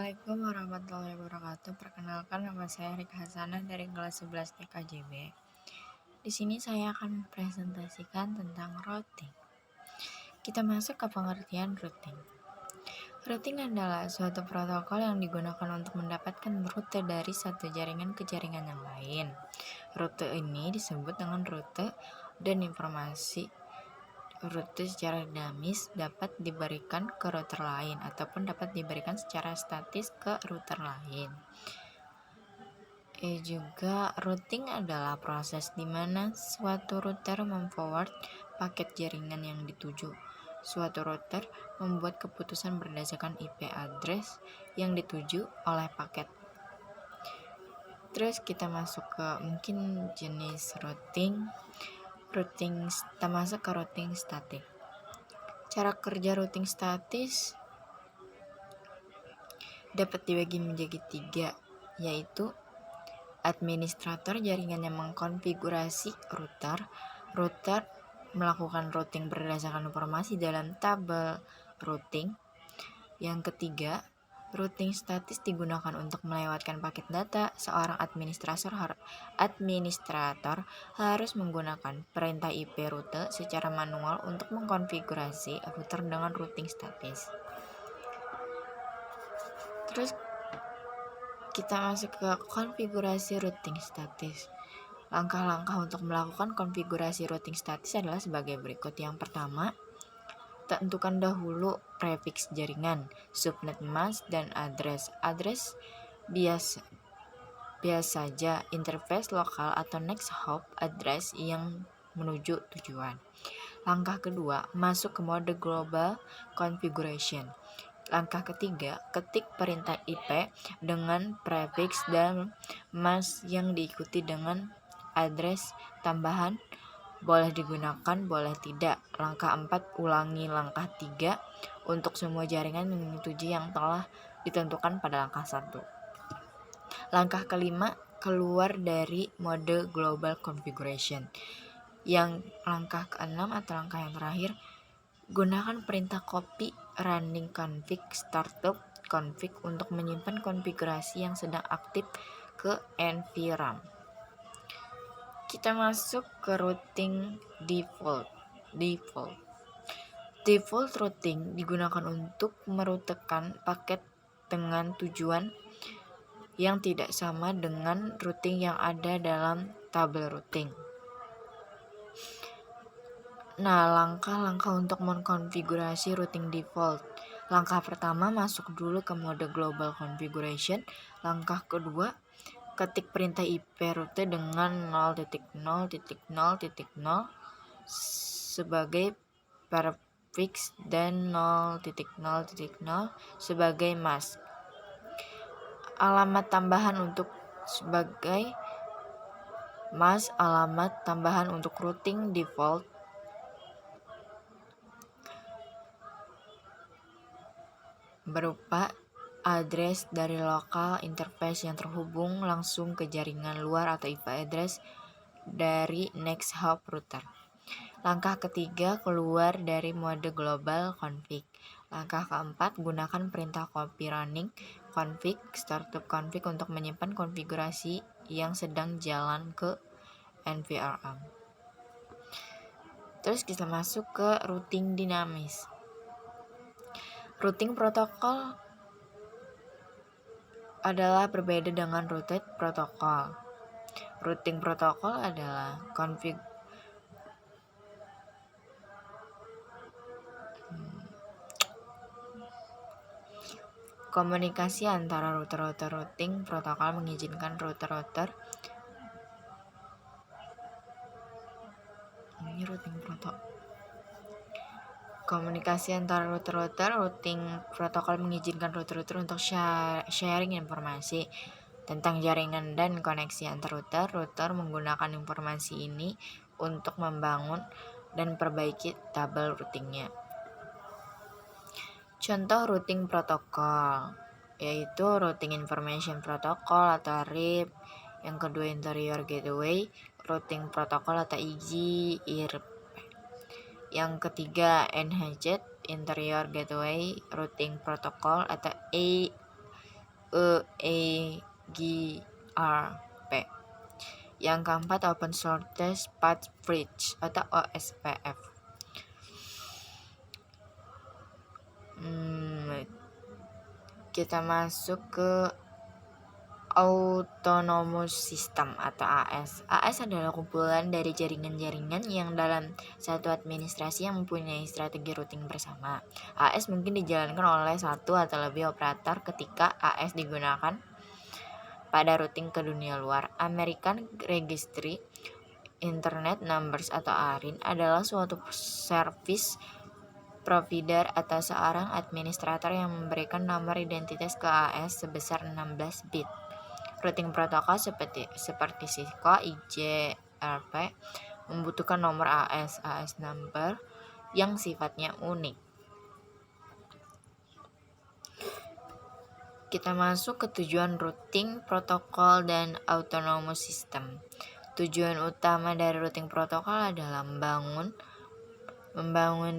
Assalamualaikum warahmatullahi wabarakatuh. Perkenalkan, nama saya Rika Hasanah dari kelas 11 TKJB. Di sini saya akan presentasikan tentang routing. Kita masuk ke pengertian routing. Routing adalah suatu protokol yang digunakan untuk mendapatkan rute dari satu jaringan ke jaringan yang lain. Rute ini disebut dengan rute, dan informasi rute secara dinamis dapat diberikan ke router lain ataupun dapat diberikan secara statis ke router lain. Juga routing adalah proses di mana suatu router memforward paket jaringan yang dituju. Suatu router membuat keputusan berdasarkan IP address yang dituju oleh paket. Terus kita masuk ke mungkin jenis routing. Kita masuk ke routing statik. Cara kerja routing statis dapat dibagi menjadi 3, yaitu administrator jaringan yang mengkonfigurasi router. Router melakukan routing berdasarkan informasi dalam tabel routing. Yang ketiga, routing statis digunakan untuk melewatkan paket data. Seorang administrator harus menggunakan perintah IP rute secara manual untuk mengkonfigurasi router dengan routing statis. Terus kita masuk ke konfigurasi routing statis. Langkah-langkah untuk melakukan konfigurasi routing statis adalah sebagai berikut. Yang pertama, tentukan dahulu prefix jaringan, subnet mask, dan address. Address biasa saja interface lokal atau next hop address yang menuju tujuan. Langkah kedua, masuk ke mode global configuration. Langkah ketiga, ketik perintah IP dengan prefix dan mask yang diikuti dengan address tambahan, boleh digunakan, boleh tidak. Langkah 4, ulangi langkah 3 untuk semua jaringan menyetujui yang telah ditentukan pada langkah 1. Langkah kelima, keluar dari mode global configuration. Yang langkah ke-6 atau langkah yang terakhir, gunakan perintah copy running config startup config untuk menyimpan konfigurasi yang sedang aktif ke NVRAM. Kita masuk ke routing default. Default routing digunakan untuk merutekan paket dengan tujuan yang tidak sama dengan routing yang ada dalam tabel routing. Nah, langkah-langkah untuk mengkonfigurasi routing default. Langkah pertama, masuk dulu ke mode global configuration. Langkah kedua, ketik perintah IP rute dengan 0.0.0.0 sebagai prefix dan 0.0.0 sebagai mask. Alamat tambahan untuk sebagai mask, alamat tambahan untuk routing default berupa address dari lokal interface yang terhubung langsung ke jaringan luar atau IP address dari next hop router. Langkah ketiga, keluar dari mode global config. Langkah keempat, gunakan perintah copy running config startup config untuk menyimpan konfigurasi yang sedang jalan ke NVRAM. Terus kita masuk ke routing dinamis. Routing protokol adalah berbeda dengan routed protokol. Routing protokol adalah komunikasi antara router-router. Routing protokol mengizinkan router-router komunikasi antara router-router. Routing protokol mengizinkan router-router untuk sharing informasi tentang jaringan dan koneksi antar router. Router menggunakan informasi ini untuk membangun dan perbaiki tabel routingnya. Contoh routing protokol yaitu Routing Information Protocol atau RIP. Yang kedua, Interior Gateway Routing Protocol atau IGRP. Yang ketiga, NHZ Interior Gateway Routing Protocol atau EGRP. Yang keempat, Open Shortest Path Bridge atau OSPF. Kita masuk ke Autonomous System atau AS. AS adalah kumpulan dari jaringan-jaringan yang dalam satu administrasi yang mempunyai strategi routing bersama. AS mungkin dijalankan oleh satu atau lebih operator ketika AS digunakan pada routing ke dunia luar. American Registry Internet Numbers atau ARIN adalah suatu service provider atau seorang administrator yang memberikan nomor identitas ke AS sebesar 16 bit. Routing protokol seperti Cisco, IGRP membutuhkan nomor AS number yang sifatnya unik. Kita masuk ke tujuan routing protokol dan autonomous system. Tujuan utama dari routing protokol adalah membangun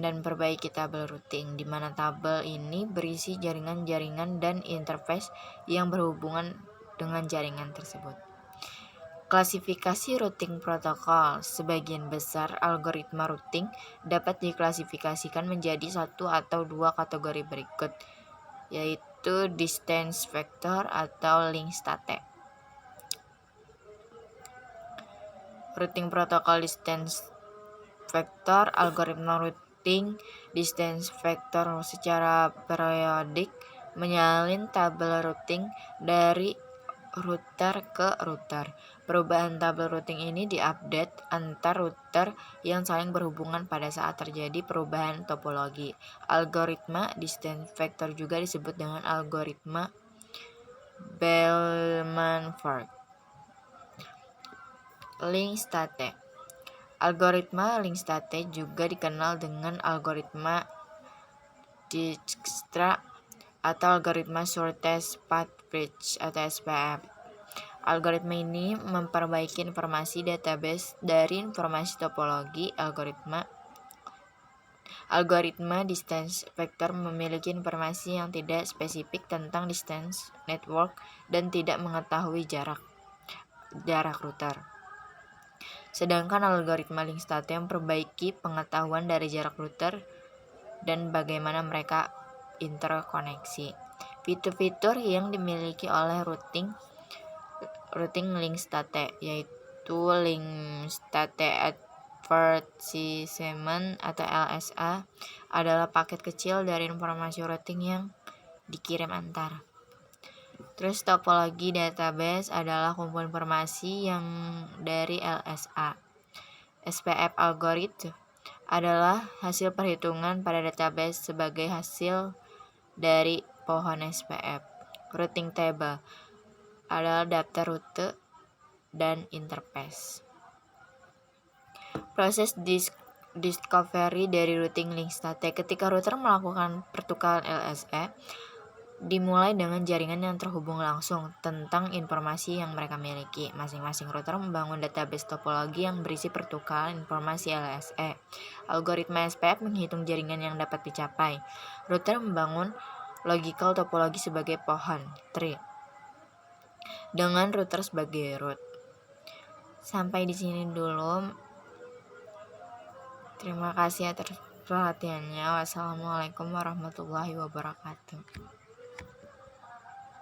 dan perbaiki tabel routing, di mana tabel ini berisi jaringan-jaringan dan interface yang berhubungan dengan jaringan tersebut. Klasifikasi routing protokol. Sebagian besar algoritma routing dapat diklasifikasikan menjadi satu atau dua kategori berikut, yaitu distance vector atau link state. Routing protokol distance vector. Algoritma routing distance vector secara periodik menyalin tabel routing dari router ke router. Perubahan tabel routing ini diupdate antar router yang saling berhubungan pada saat terjadi perubahan topologi. Algoritma distance vector juga disebut dengan algoritma Bellman-Ford. Link state. Algoritma link state juga dikenal dengan algoritma Dijkstra atau algoritma Shortest Path Bridge atau SPF. Algoritma ini memperbaiki informasi database dari informasi topologi. Algoritma distance vector memiliki informasi yang tidak spesifik tentang distance network dan tidak mengetahui jarak router. Sedangkan algoritma link state memperbaiki pengetahuan dari jarak router dan bagaimana mereka interkoneksi. Fitur-fitur yang dimiliki oleh routing link state yaitu link state advertisement atau LSA adalah paket kecil dari informasi routing yang dikirim antar. Terus topologi database adalah kumpul informasi yang dari LSA. SPF algorithm adalah hasil perhitungan pada database sebagai hasil dari pohon SPF. Routing table adalah daftar rute dan interface. Proses discovery dari routing link state. Ketika router melakukan pertukaran LSA, dimulai dengan jaringan yang terhubung langsung tentang informasi yang mereka miliki. Masing-masing router membangun database topologi yang berisi pertukaran informasi LSA. Algoritma SPF menghitung jaringan yang dapat dicapai. Router membangun logical topologi sebagai pohon, tree, dengan router sebagai root. Sampai di sini dulu. Terima kasih atas perhatiannya. Wassalamualaikum warahmatullahi wabarakatuh.